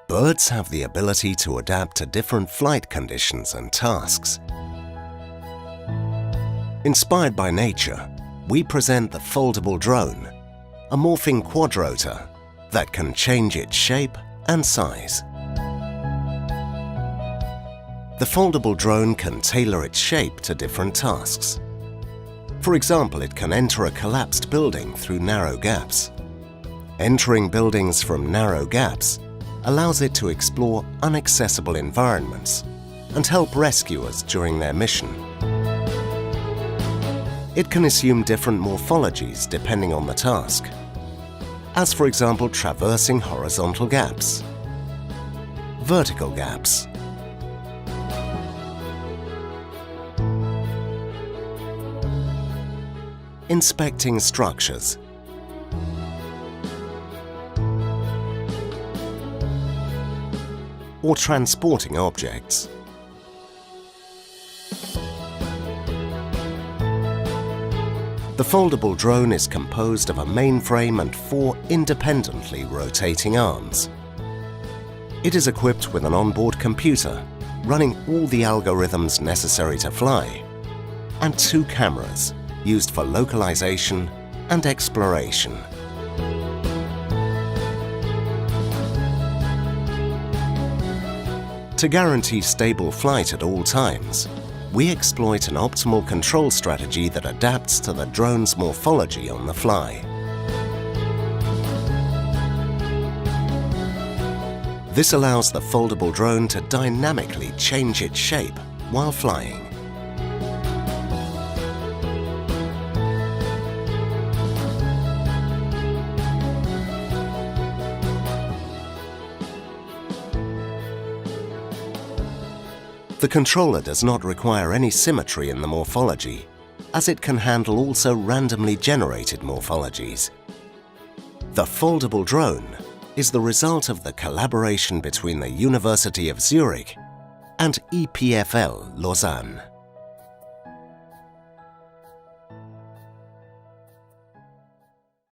Birds have the ability to adapt to different flight conditions and tasks. Inspired by nature, we present the foldable drone, a morphing quadrotor that can change its shape and size. The foldable drone can tailor its shape to different tasks. For example, it can enter a collapsed building through narrow gaps. Entering buildings from narrow gaps allows it to explore inaccessible environments and help rescuers during their mission. It can assume different morphologies depending on the task, as for example traversing horizontal gaps, vertical gaps, inspecting structures, or transporting objects. The foldable drone is composed of a main frame and 4 independently rotating arms. It is equipped with an onboard computer running all the algorithms necessary to fly, and 2 cameras used for localization and exploration. To guarantee stable flight at all times, we exploit an optimal control strategy that adapts to the drone's morphology on the fly. This allows the foldable drone to dynamically change its shape while flying. The controller does not require any symmetry in the morphology, as it can handle also randomly generated morphologies. The foldable drone is the result of the collaboration between the University of Zürich and EPFL Lausanne.